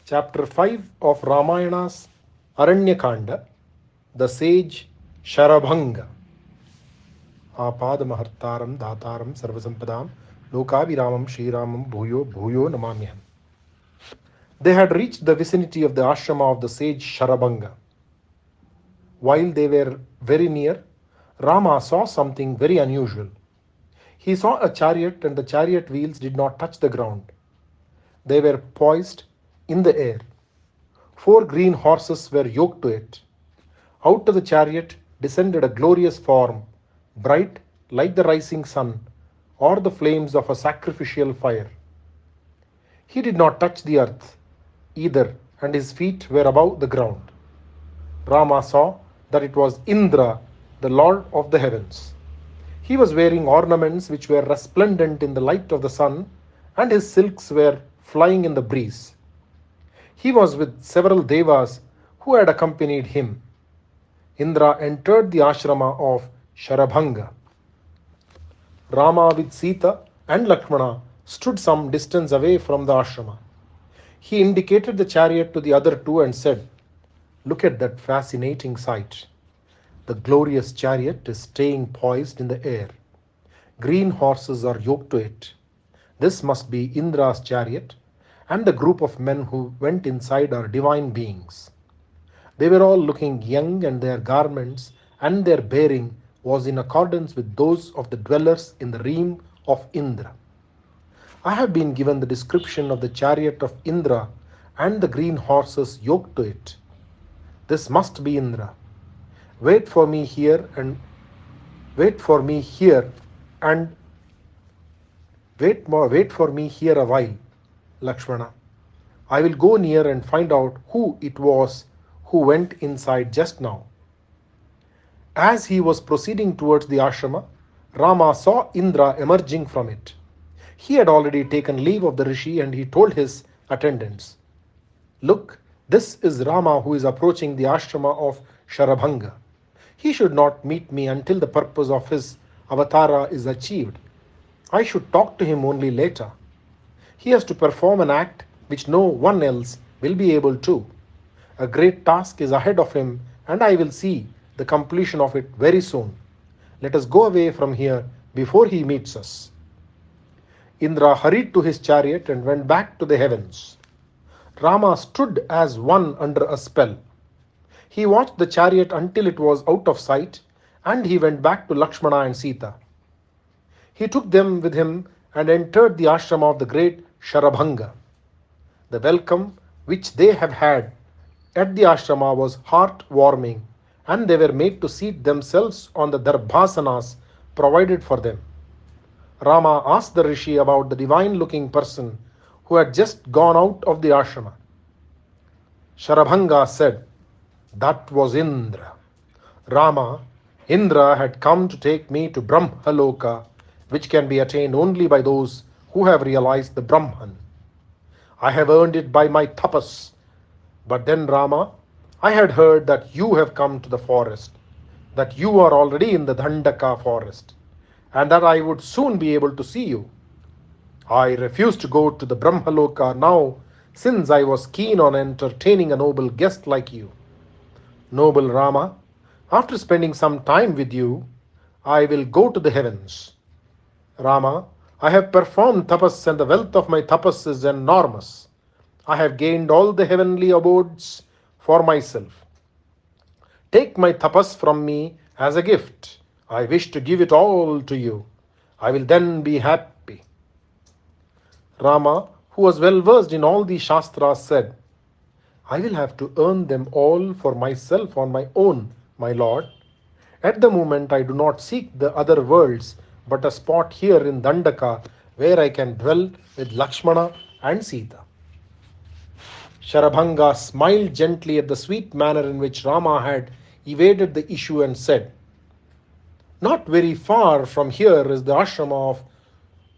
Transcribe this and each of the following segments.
Chapter 5 of Ramayana's Aranyakanda, the sage Sharabhanga. Apadamahartaram Dhataram Sarvasampadam Lokaviramam Shriramam Bhuyo Bhuyo Namamyam. They had reached the vicinity of the ashrama of the sage Sharabhanga. While they were very near, Rama saw something very unusual. He saw a chariot, and the chariot wheels did not touch the ground. They were poised in the air. 4 green horses were yoked to it. Out of the chariot descended a glorious form, bright like the rising sun or the flames of a sacrificial fire. He did not touch the earth either, and his feet were above the ground. Rama saw that it was Indra, the Lord of the heavens. He was wearing ornaments which were resplendent in the light of the sun, and his silks were flying in the breeze. He was with several devas who had accompanied him. Indra entered the ashrama of Sharabhanga. Rama with Sita and Lakshmana stood some distance away from the ashrama. He indicated the chariot to the other two and said, "Look at that fascinating sight. The glorious chariot is staying poised in the air. Green horses are yoked to it. This must be Indra's chariot, and the group of men who went inside are divine beings. They were all looking young, and their garments and their bearing was in accordance with those of the dwellers in the realm of Indra. I have been given the description of the chariot of Indra and the green horses yoked to it. This must be Indra. Wait for me here and wait for me here a while, Lakshmana. I will go near and find out who it was who went inside just now." As he was proceeding towards the ashrama, Rama saw Indra emerging from it. He had already taken leave of the rishi, and he told his attendants, "Look, this is Rama who is approaching the ashrama of Sharabhanga. He should not meet me until the purpose of his avatara is achieved. I should talk to him only later. He has to perform an act which no one else will be able to. A great task is ahead of him, and I will see the completion of it very soon. Let us go away from here before he meets us." Indra hurried to his chariot and went back to the heavens. Rama stood as one under a spell. He watched the chariot until it was out of sight, and he went back to Lakshmana and Sita. He took them with him and entered the ashrama of the great Sharabhanga. The welcome which they have had at the ashrama was heart-warming, and they were made to seat themselves on the darbhasanas provided for them. Rama asked the rishi about the divine-looking person who had just gone out of the ashrama. Sharabhanga said, "That was Indra. Rama, Indra had come to take me to Brahmaloka, which can be attained only by those who have realized the Brahman. I have earned it by my tapas. But then, Rama, I had heard that you have come to the forest, that you are already in the Dandaka forest, and that I would soon be able to see you. I refused to go to the Brahmaloka now, since I was keen on entertaining a noble guest like you. Noble Rama, after spending some time with you, I will go to the heavens. Rama, I have performed tapas, and the wealth of my tapas is enormous. I have gained all the heavenly abodes for myself. Take my tapas from me as a gift. I wish to give it all to you. I will then be happy." Rama, who was well versed in all the Shastras, said, "I will have to earn them all for myself on my own, my lord. At the moment I do not seek the other worlds, but a spot here in Dandaka where I can dwell with Lakshmana and Sita." Sharabhanga smiled gently at the sweet manner in which Rama had evaded the issue and said, "Not very far from here is the ashrama of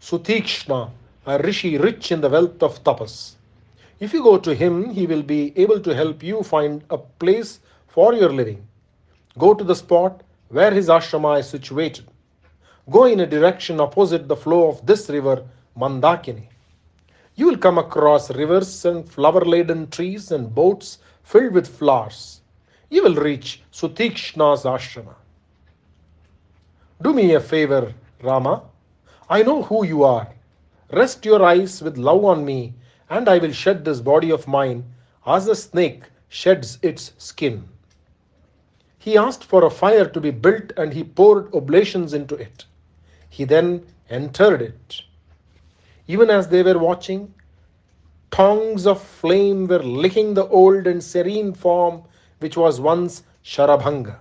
Sutikshna, a rishi rich in the wealth of tapas. If you go to him, he will be able to help you find a place for your living. Go to the spot where his ashrama is situated. Go in a direction opposite the flow of this river, Mandakini. You will come across rivers and flower-laden trees and boats filled with flowers. You will reach Sutikshna's ashrama. Do me a favor, Rama. I know who you are. Rest your eyes with love on me, and I will shed this body of mine as a snake sheds its skin. He asked for a fire to be built, and he poured oblations into it. He then entered it. Even as they were watching, tongues of flame were licking the old and serene form which was once Sharabhanga.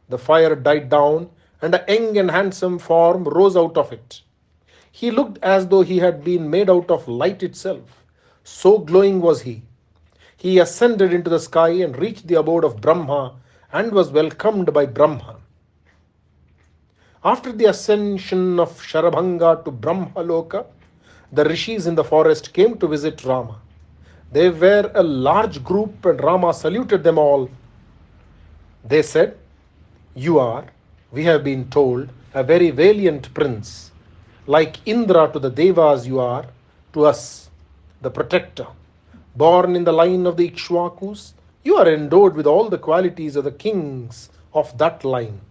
The fire died down, and a young and handsome form rose out of it. He looked as though he had been made out of light itself. So glowing was he. He ascended into the sky and reached the abode of Brahma and was welcomed by Brahma. After the ascension of Sharabhanga to Brahmaloka, the rishis in the forest came to visit Rama. They were a large group, and Rama saluted them all. They said, "You are, we have been told, a very valiant prince. Like Indra to the Devas you are, to us, the protector. Born in the line of the Ikshvakus, you are endowed with all the qualities of the kings of that line.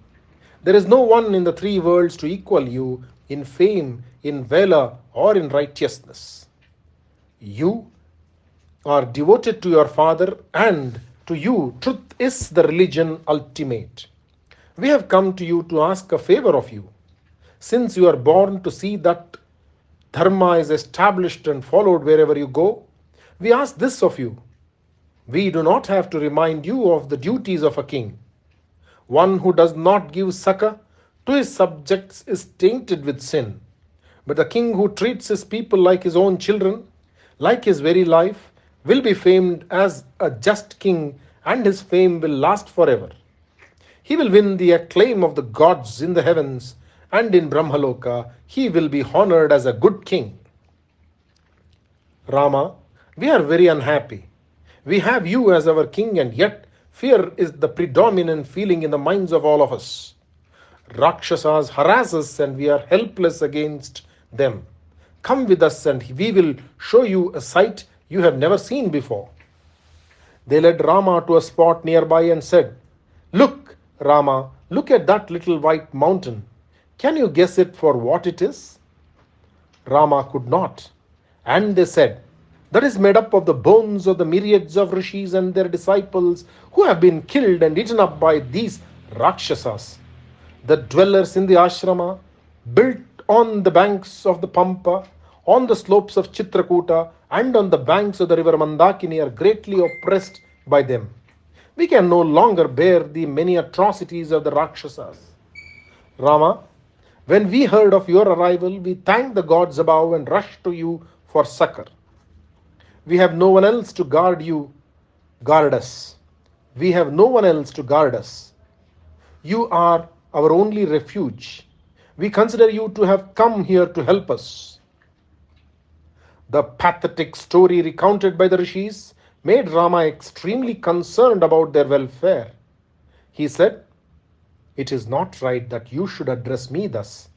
There is no one in the three worlds to equal you in fame, in valor, or in righteousness. You are devoted to your father, and to you truth is the religion ultimate. We have come to you to ask a favor of you. Since you are born to see that dharma is established and followed wherever you go, we ask this of you. We do not have to remind you of the duties of a king. One who does not give succor to his subjects is tainted with sin. But the king who treats his people like his own children, like his very life, will be famed as a just king, and his fame will last forever. He will win the acclaim of the gods in the heavens, and in Brahmaloka he will be honored as a good king." Rama, we are very unhappy. We have you as our king, and yet fear is the predominant feeling in the minds of all of us. Rakshasas harass us, and we are helpless against them. Come with us, and we will show you a sight you have never seen before. They led Rama to a spot nearby and said, "Look, Rama, look at that little white mountain. Can you guess it for what it is?" Rama could not. And they said, "That is made up of the bones of the myriads of rishis and their disciples who have been killed and eaten up by these Rakshasas. The dwellers in the ashrama, built on the banks of the Pampa, on the slopes of Chitrakuta, and on the banks of the river Mandakini are greatly oppressed by them. We can no longer bear the many atrocities of the Rakshasas. Rama, when we heard of your arrival, we thanked the gods above and rushed to you for succor. We have no one else to guard us. We have no one else to guard us. You are our only refuge. We consider you to have come here to help us." The pathetic story recounted by the rishis made Rama extremely concerned about their welfare. He said, "It is not right that you should address me thus.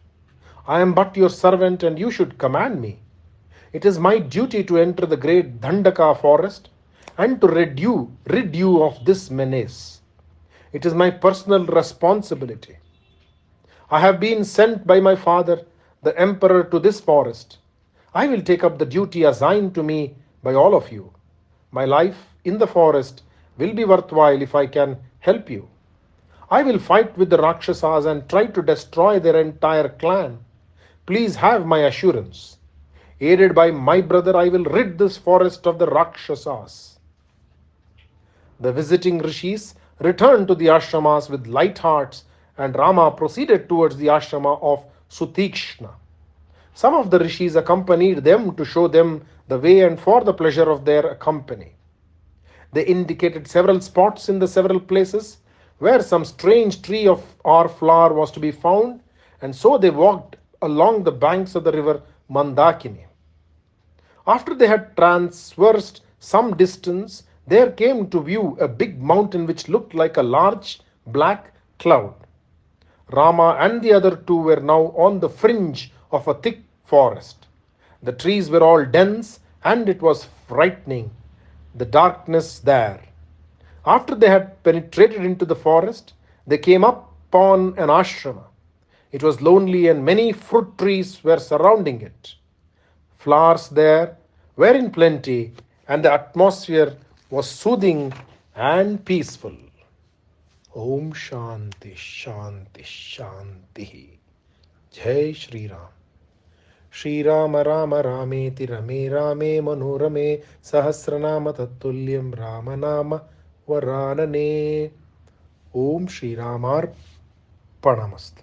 I am but your servant, and you should command me. It is my duty to enter the great Dandaka forest and to rid you of this menace. It is my personal responsibility. I have been sent by my father, the emperor, to this forest. I will take up the duty assigned to me by all of you. My life in the forest will be worthwhile if I can help you. I will fight with the Rakshasas and try to destroy their entire clan. Please have my assurance. Aided by my brother, I will rid this forest of the Rakshasas." The visiting rishis returned to the ashramas with light hearts, and Rama proceeded towards the ashrama of Sutikshna. Some of the rishis accompanied them to show them the way and for the pleasure of their company. They indicated several spots in the several places where some strange tree or flower was to be found, and so they walked along the banks of the river Mandakini. After they had traversed some distance, there came to view a big mountain which looked like a large black cloud. Rama and the other two were now on the fringe of a thick forest. The trees were all dense, and it was frightening, the darkness there. After they had penetrated into the forest, they came upon an ashrama. It was lonely, and many fruit trees were surrounding it. Flowers there were in plenty, and the atmosphere was soothing and peaceful. Om Shanti Shanti Shanti. Jai Shri Ram. Shri Rama Rama Rameti Rame Rame Manorame Sahasranama Tattulyam Ramanama Varanane. Om Shri Ramar Panamastu.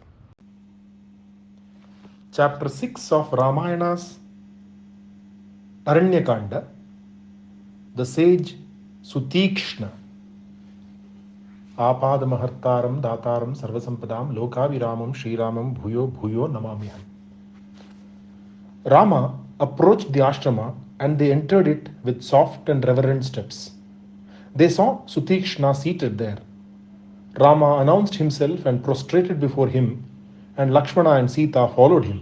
Chapter 6 of Ramayana's Aranyakanda. The sage Sutikshna. Apadamahartaram Dataram Sarvasampadam Lokaviramam Shriramam Bhuyo Bhuyo Namamyam. Rama approached the ashrama and they entered it with soft and reverent steps. They saw Sutikshna seated there. Rama announced himself and prostrated before him, and Lakshmana and Sita followed him.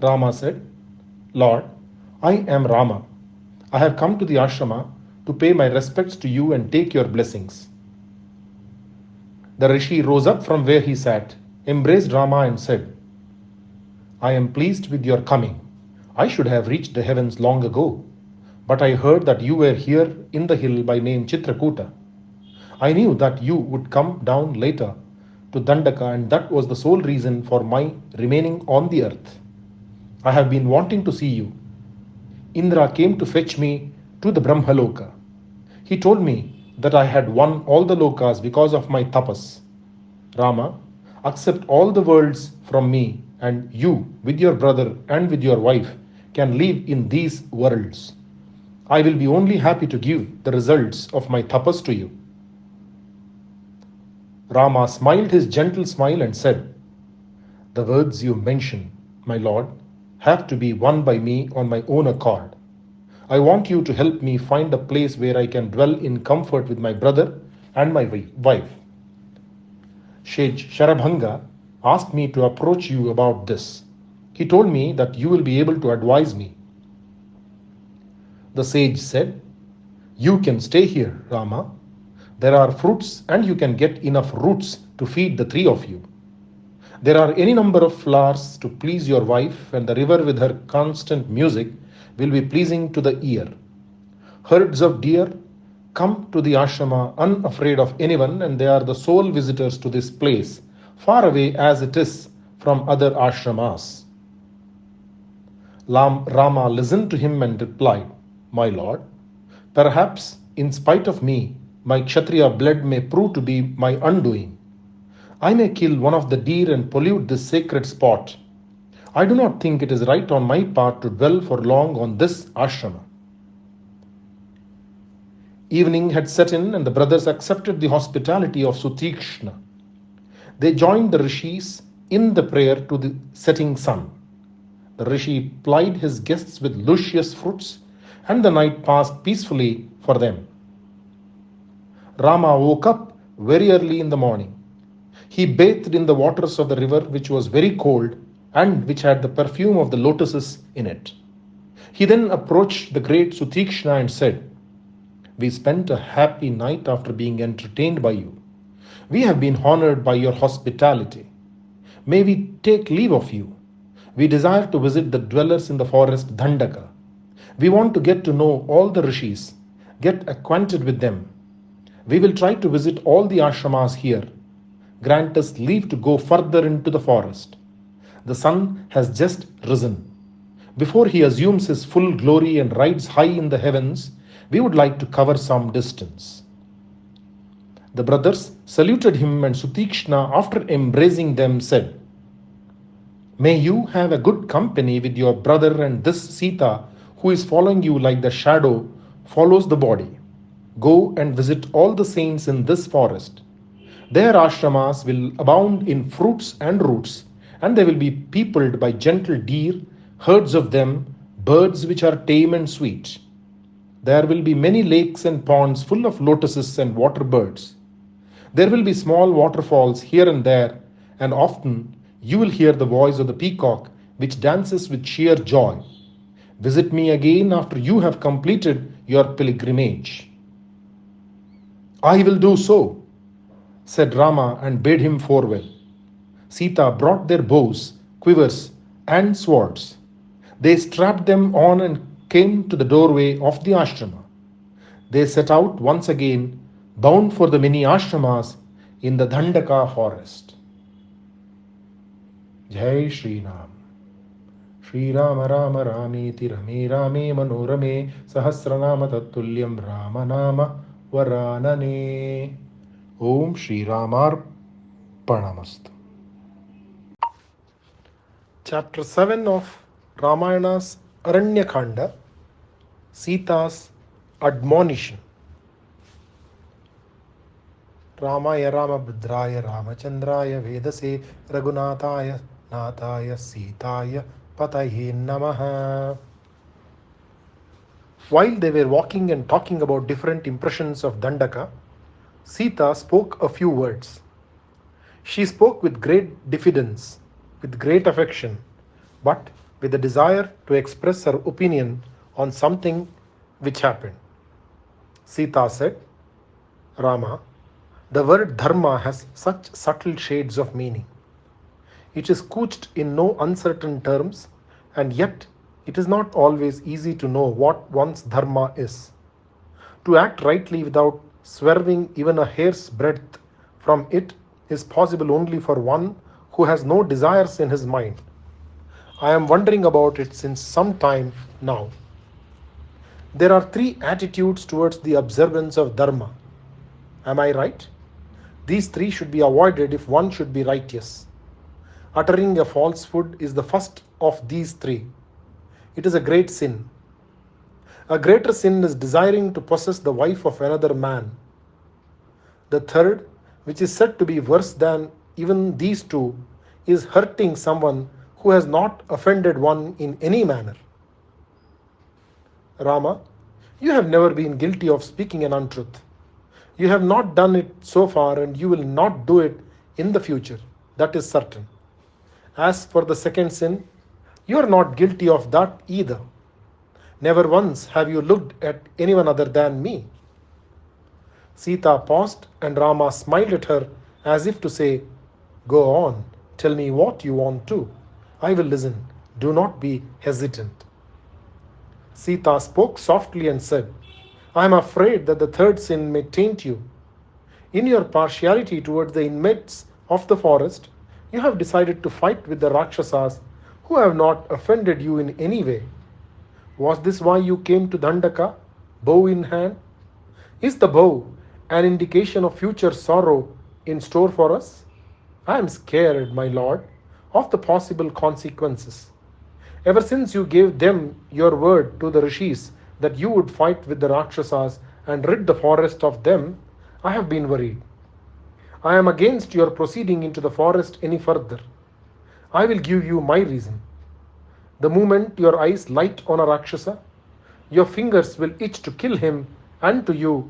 Rama said, Lord, I am Rama. I have come to the ashrama to pay my respects to you and take your blessings. The Rishi rose up from where he sat, embraced Rama and said, I am pleased with your coming. I should have reached the heavens long ago, but I heard that you were here in the hill by name Chitrakuta. I knew that you would come down later to Dandaka, and that was the sole reason for my remaining on the earth. I have been wanting to see you. Indra came to fetch me to the Brahmaloka. He told me that I had won all the lokas because of my tapas. Rama, accept all the worlds from me, and you, with your brother and with your wife, can live in these worlds. I will be only happy to give the results of my tapas to you. Rama smiled his gentle smile and said, The words you mention, my lord, have to be won by me on my own accord. I want you to help me find a place where I can dwell in comfort with my brother and my wife. Sage Sharabhanga asked me to approach you about this. He told me that you will be able to advise me. The sage said, You can stay here, Rama. There are fruits and you can get enough roots to feed the three of you. There are any number of flowers to please your wife, and the river with her constant music will be pleasing to the ear. Herds of deer come to the ashrama unafraid of anyone, and they are the sole visitors to this place, far away as it is from other ashramas. Rama listened to him and replied, My lord, perhaps in spite of me, my Kshatriya blood may prove to be my undoing. I may kill one of the deer and pollute this sacred spot. I do not think it is right on my part to dwell for long on this ashrama. Evening had set in, and the brothers accepted the hospitality of Sutikshna. They joined the rishis in the prayer to the setting sun. The rishi plied his guests with luscious fruits, and the night passed peacefully for them. Rama woke up very early in the morning. He bathed in the waters of the river, which was very cold and which had the perfume of the lotuses in it. He then approached the great Sutikshna and said, We spent a happy night after being entertained by you. We have been honored by your hospitality. May we take leave of you. We desire to visit the dwellers in the forest Dandaka. We want to get to know all the rishis, get acquainted with them. We will try to visit all the ashramas here. Grant us leave to go further into the forest. The sun has just risen. Before he assumes his full glory and rides high in the heavens, we would like to cover some distance. The brothers saluted him, and Sutikshna, after embracing them, said, May you have a good company with your brother and this Sita, who is following you like the shadow follows the body. Go and visit all the saints in this forest. Their ashramas will abound in fruits and roots, and they will be peopled by gentle deer, herds of them, birds which are tame and sweet. There will be many lakes and ponds full of lotuses and water birds. There will be small waterfalls here and there, and often you will hear the voice of the peacock, which dances with sheer joy. Visit me again after you have completed your pilgrimage. I will do so, said Rama and bade him farewell. Sita brought their bows, quivers, and swords. They strapped them on and came to the doorway of the ashrama. They set out once again, bound for the many ashramas in the Dandaka forest. Jai Shri Ram. Shri Rama Rama Rameti Rame Rame Manorame Sahasranama Tattulyam Rama Nama Varanane. Om Shri Ramar Pranamastu. Chapter 7 of Ramayana's Aranyakanda, Sita's Admonition. Ramaya Ramabhadraya Ramachandraya Vedase Raghunathaya Nathaya Sitaya Pataye Namaha. While they were walking and talking about different impressions of Dandaka, Sita spoke a few words. She spoke with great diffidence, with great affection, but with a desire to express her opinion on something which happened. Sita said, Rama, the word dharma has such subtle shades of meaning. It is couched in no uncertain terms, and yet it is not always easy to know what one's dharma is. To act rightly without swerving even a hair's breadth from it is possible only for one who has no desires in his mind. I am wondering about it since some time now. There are three attitudes towards the observance of dharma. Am I right? These three should be avoided if one should be righteous. Uttering a falsehood is the first of these three. It is a great sin. A greater sin is desiring to possess the wife of another man. The third, which is said to be worse than even these two, is hurting someone who has not offended one in any manner. Rama, you have never been guilty of speaking an untruth. You have not done it so far, and you will not do it in the future. That is certain. As for the second sin, you are not guilty of that either. Never once have you looked at anyone other than me. Sita paused, and Rama smiled at her as if to say, Go on, tell me what you want to. I will listen. Do not be hesitant. Sita spoke softly and said, I am afraid that the third sin may taint you. In your partiality towards the inmates of the forest, you have decided to fight with the Rakshasas who have not offended you in any way. Was this why you came to Dandaka, bow in hand? Is the bow an indication of future sorrow in store for us? I am scared, my lord, of the possible consequences. Ever since you gave them your word to the rishis that you would fight with the Rakshasas and rid the forest of them, I have been worried. I am against your proceeding into the forest any further. I will give you my reason. The moment your eyes light on a Rakshasa, your fingers will itch to kill him, and to you,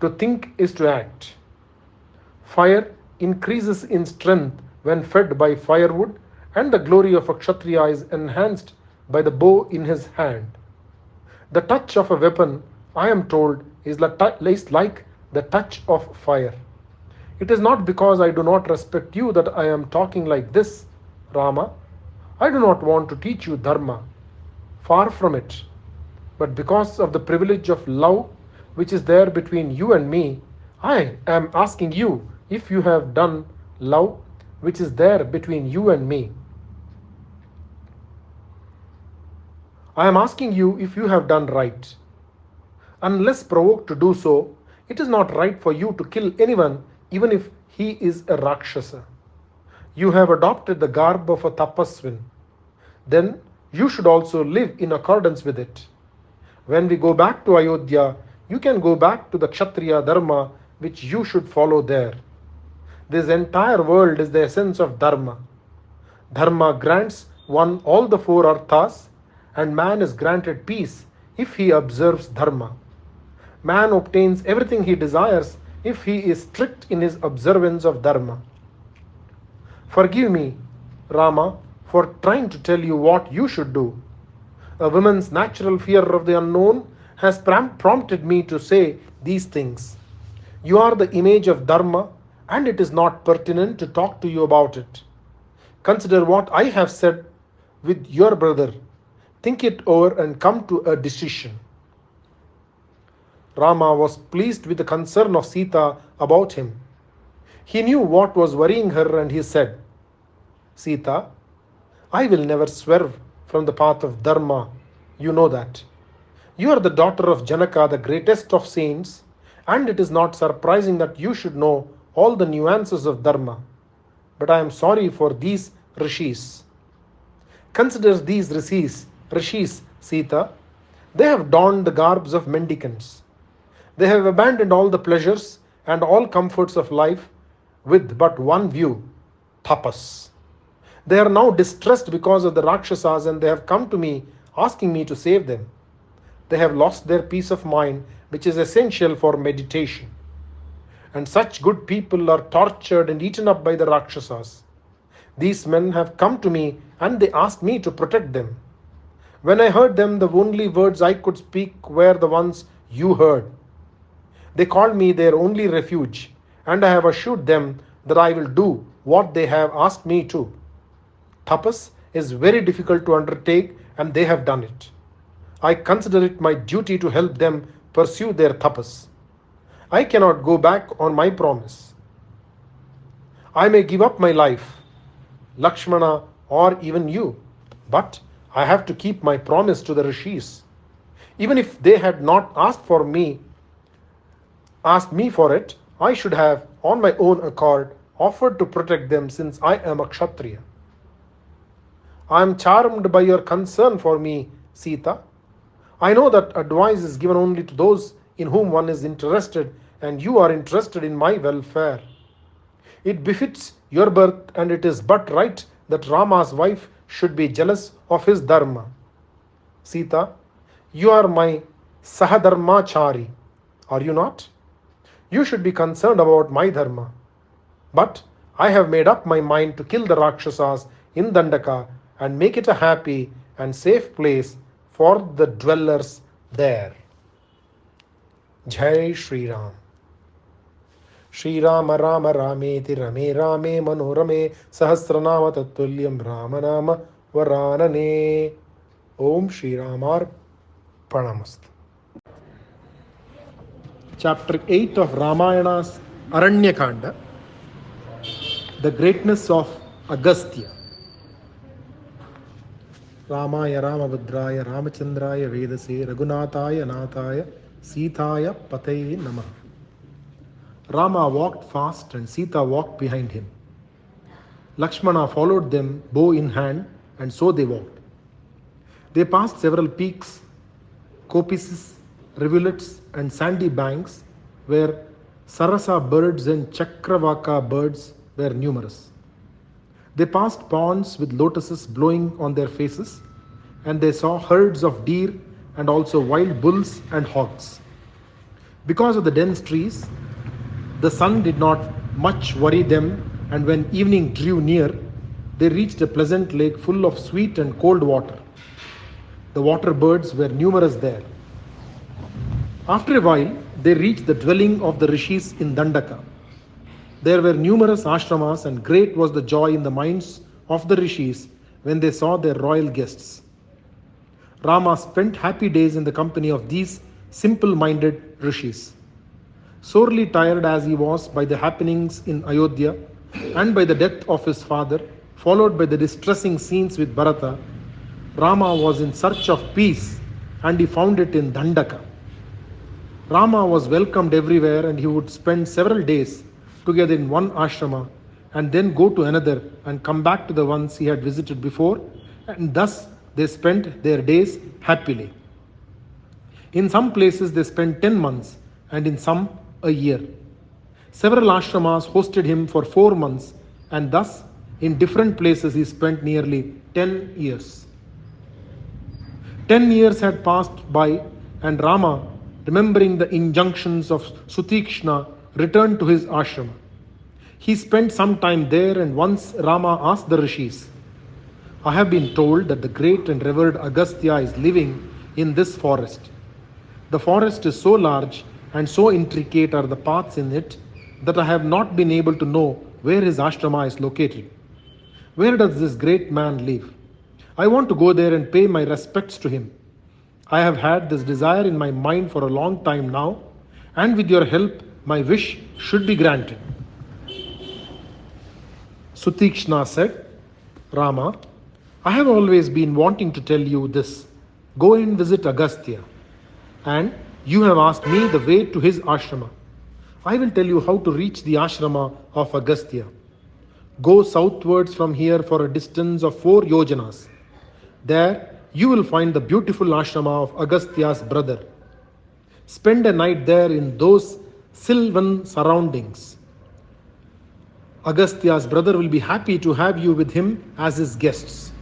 to think is to act. Fire increases in strength when fed by firewood, and the glory of a Kshatriya is enhanced by the bow in his hand. The touch of a weapon, I am told, is like the touch of fire. It is not because I do not respect you that I am talking like this, Rama. I do not want to teach you dharma. Far from it. But because of the privilege of love which is there between you and me, I am asking you if you have done love which is there between you and me. I am asking you if you have done right. Unless provoked to do so, it is not right for you to kill anyone, even if he is a Rakshasa. You have adopted the garb of a tapaswin. Then you should also live in accordance with it. When we go back to Ayodhya, you can go back to the Kshatriya dharma which you should follow there. This entire world is the essence of dharma. Dharma grants one all the four arthas, and man is granted peace if he observes dharma. Man obtains everything he desires if he is strict in his observance of dharma. Forgive me, Rama, for trying to tell you what you should do. A woman's natural fear of the unknown has prompted me to say these things. You are the image of Dharma, and it is not pertinent to talk to you about it. Consider what I have said with your brother. Think it over and come to a decision. Rama was pleased with the concern of Sita about him. He knew what was worrying her, and he said, Sita, I will never swerve from the path of Dharma. You know that. You are the daughter of Janaka, the greatest of saints, and it is not surprising that you should know all the nuances of Dharma. But I am sorry for these rishis. Consider these rishis, Sita. They have donned the garbs of mendicants. They have abandoned all the pleasures and all comforts of life with but one view, tapas. They are now distressed because of the Rakshasas, and they have come to me asking me to save them. They have lost their peace of mind, which is essential for meditation. And such good people are tortured and eaten up by the Rakshasas. These men have come to me and they asked me to protect them. When I heard them, the only words I could speak were the ones you heard. They called me their only refuge, and I have assured them that I will do what they have asked me to. Tapas is very difficult to undertake, and they have done it. I consider it my duty to help them pursue their tapas. I cannot go back on my promise. I may give up my life, Lakshmana, or even you, but I have to keep my promise to the rishis. Even if they had not asked me for it, I should have, on my own accord, offered to protect them, since I am a Kshatriya. I am charmed by your concern for me, Sita. I know that advice is given only to those in whom one is interested, and you are interested in my welfare. It befits your birth, and it is but right that Rama's wife should be jealous of his dharma. Sita, you are my Sahadharmachari, are you not? You should be concerned about my dharma. But I have made up my mind to kill the Rakshasas in Dandaka and make it a happy and safe place for the dwellers there. Jai Shri Ram. Shri Rama Rama Rameti Rame Rame Manorame Sahasranama Tattulyam Ramanama Varanane. Om Shri Ramar Pranamast. Chapter 8 of Ramayana's Aranyakanda, the greatness of Agastya. Ramaya Ramabhadraya Ramachandraya Vedase Raghunathaya Nathaya Sithaya Pataya Namah. Rama walked fast and Sita walked behind him. Lakshmana followed them, bow in hand, and so they walked. They passed several peaks, coppices, rivulets, and sandy banks where Sarasa birds and Chakravaka birds were numerous. They passed ponds with lotuses blowing on their faces, and they saw herds of deer and also wild bulls and hogs. Because of the dense trees, the sun did not much worry them, and when evening drew near, they reached a pleasant lake full of sweet and cold water. The water birds were numerous there. After a while, they reached the dwelling of the rishis in Dandaka. There were numerous ashramas, and great was the joy in the minds of the rishis when they saw their royal guests. Rama spent happy days in the company of these simple-minded rishis. Sorely tired as he was by the happenings in Ayodhya and by the death of his father, followed by the distressing scenes with Bharata, Rama was in search of peace, and he found it in Dandaka. Rama was welcomed everywhere, and he would spend several days together in one ashrama and then go to another and come back to the ones he had visited before, and thus they spent their days happily. In some places they spent 10 months and in some a year. Several ashramas hosted him for 4 months, and thus in different places he spent nearly 10 years. 10 years had passed by, and Rama, remembering the injunctions of Sutikshna, returned to his ashrama. He spent some time there, and once Rama asked the rishis, I have been told that the great and revered Agastya is living in this forest. The forest is so large and so intricate are the paths in it that I have not been able to know where his ashrama is located. Where does this great man live? I want to go there and pay my respects to him. I have had this desire in my mind for a long time now, and with your help, my wish should be granted. Sutikshna said, Rama, I have always been wanting to tell you this. Go and visit Agastya. And you have asked me the way to his ashrama. I will tell you how to reach the ashrama of Agastya. Go southwards from here for a distance of 4 yojanas. There you will find the beautiful ashrama of Agastya's brother. Spend a night there in those sylvan surroundings. Agastya's brother will be happy to have you with him as his guests.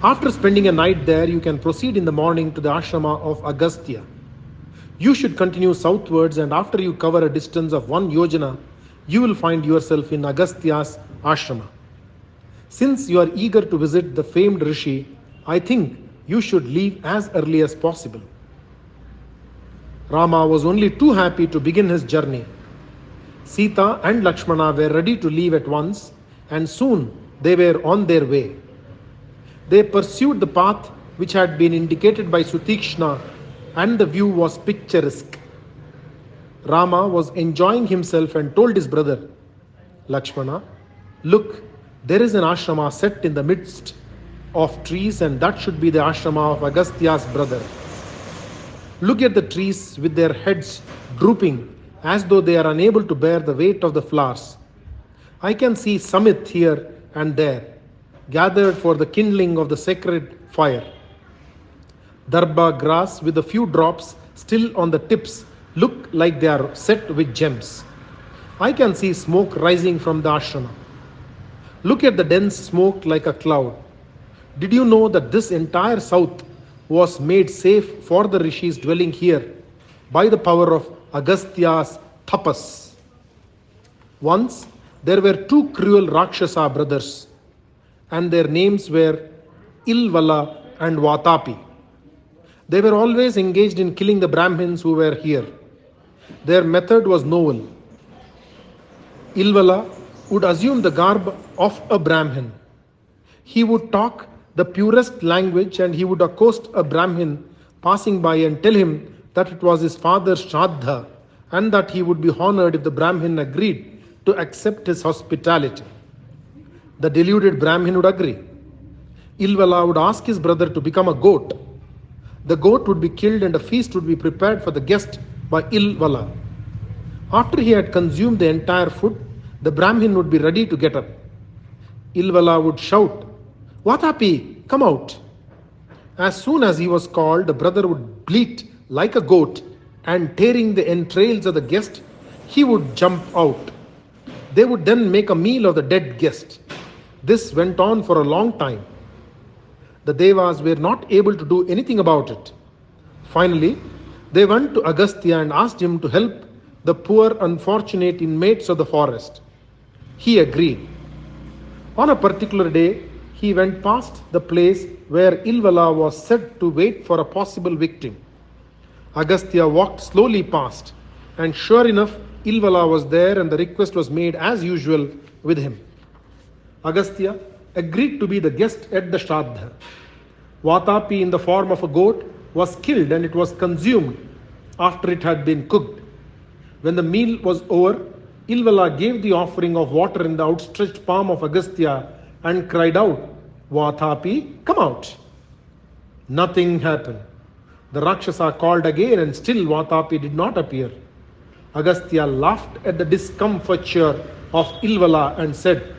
After spending a night there, you can proceed in the morning to the ashrama of Agastya. You should continue southwards, and after you cover a distance of 1 yojana, you will find yourself in Agastya's ashrama. Since you are eager to visit the famed Rishi, I think you should leave as early as possible. Rama was only too happy to begin his journey. Sita and Lakshmana were ready to leave at once, and soon they were on their way. They pursued the path which had been indicated by Sutikshna, and the view was picturesque. Rama was enjoying himself and told his brother, Lakshmana, look, there is an ashrama set in the midst of trees, and that should be the ashrama of Agastya's brother. Look at the trees with their heads drooping as though they are unable to bear the weight of the flowers. I can see samit here and there, gathered for the kindling of the sacred fire. Darba grass with a few drops still on the tips look like they are set with gems. I can see smoke rising from the ashrama. Look at the dense smoke like a cloud. Did you know that this entire south was made safe for the rishis dwelling here by the power of Agastya's tapas? Once there were 2 cruel Rakshasa brothers, and their names were Ilvala and Vatapi. They were always engaged in killing the Brahmins who were here. Their method was novel. Ilvala would assume the garb of a Brahmin. He would talk the purest language, and he would accost a Brahmin passing by and tell him that it was his father's Shraddha and that he would be honored if the Brahmin agreed to accept his hospitality. The deluded Brahmin would agree. Ilvala would ask his brother to become a goat. The goat would be killed and a feast would be prepared for the guest by Ilvala. After he had consumed the entire food, the Brahmin would be ready to get up. Ilvala would shout, Vatapi, come out. As soon as he was called, the brother would bleat like a goat, and tearing the entrails of the guest, he would jump out. They would then make a meal of the dead guest. This went on for a long time. The Devas were not able to do anything about it. Finally, they went to Agastya and asked him to help the poor unfortunate inmates of the forest. He agreed. On a particular day, he went past the place where Ilvala was said to wait for a possible victim. Agastya walked slowly past, and sure enough, Ilvala was there, and the request was made as usual with him. Agastya agreed to be the guest at the Shraddha. Vatapi in the form of a goat was killed, and it was consumed after it had been cooked. When the meal was over, Ilvala gave the offering of water in the outstretched palm of Agastya and cried out, Vatapi, come out. Nothing happened. The Rakshasa called again, and still Vatapi did not appear. Agastya laughed at the discomfiture of Ilvala and said,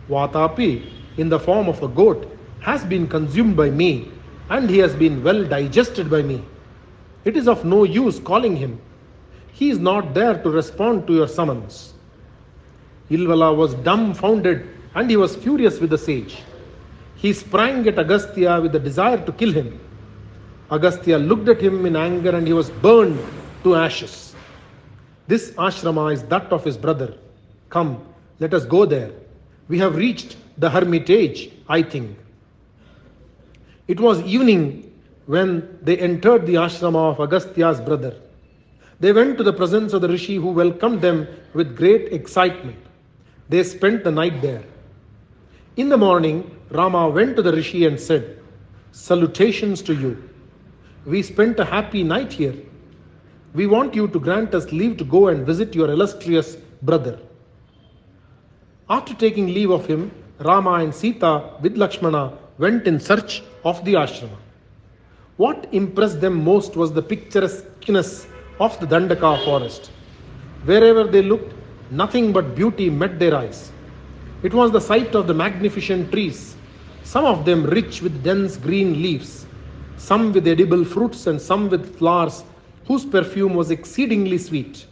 Vatapi, in the form of a goat, has been consumed by me, and he has been well digested by me. It is of no use calling him. He is not there to respond to your summons. Ilvala was dumbfounded, and he was furious with the sage. He sprang at Agastya with the desire to kill him. Agastya looked at him in anger, and he was burned to ashes. This ashrama is that of his brother. Come, let us go there. We have reached the hermitage, I think. It was evening when they entered the ashrama of Agastya's brother. They went to the presence of the rishi, who welcomed them with great excitement. They spent the night there. In the morning, Rama went to the rishi and said, "Salutations to you. We spent a happy night here. We want you to grant us leave to go and visit your illustrious brother." After taking leave of him, Rama and Sita with Lakshmana went in search of the ashrama. What impressed them most was the picturesqueness of the Dandaka forest. Wherever they looked, nothing but beauty met their eyes. It was the sight of the magnificent trees, some of them rich with dense green leaves, some with edible fruits and some with flowers whose perfume was exceedingly sweet.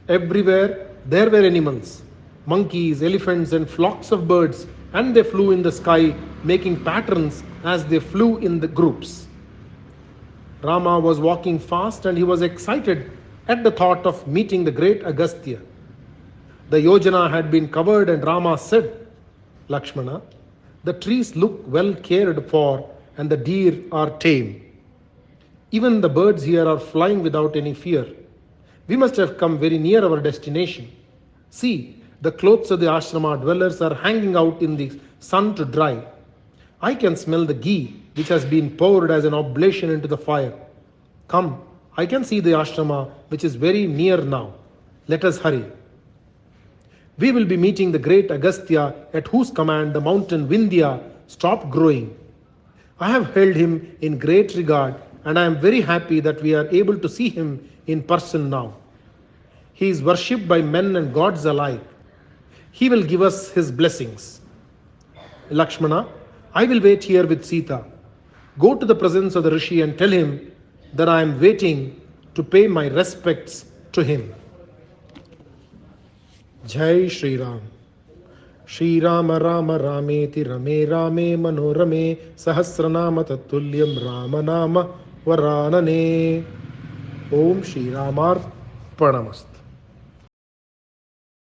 Everywhere there were animals, monkeys, elephants, and flocks of birds, and they flew in the sky, making patterns as they flew in the groups. Rama was walking fast and he was excited at the thought of meeting the great Agastya. The yojana had been covered and Rama said, "Lakshmana, the trees look well cared for and the deer are tame. Even the birds here are flying without any fear. We must have come very near our destination. See, the clothes of the ashrama dwellers are hanging out in the sun to dry. I can smell the ghee which has been poured as an oblation into the fire. Come, I can see the ashrama which is very near now. Let us hurry. We will be meeting the great Agastya, at whose command the mountain Vindhya stopped growing. I have held him in great regard and I am very happy that we are able to see him in person now. He is worshipped by men and gods alike. He will give us his blessings. Lakshmana, I will wait here with Sita. Go to the presence of the rishi and tell him that I am waiting to pay my respects to him." Jai Shri Ram. Shri Rama Rama Rameti Rame Rame Manorame Sahasranama Tatulyam Ramanama Varanane. Om Shri Ramarpanamastu.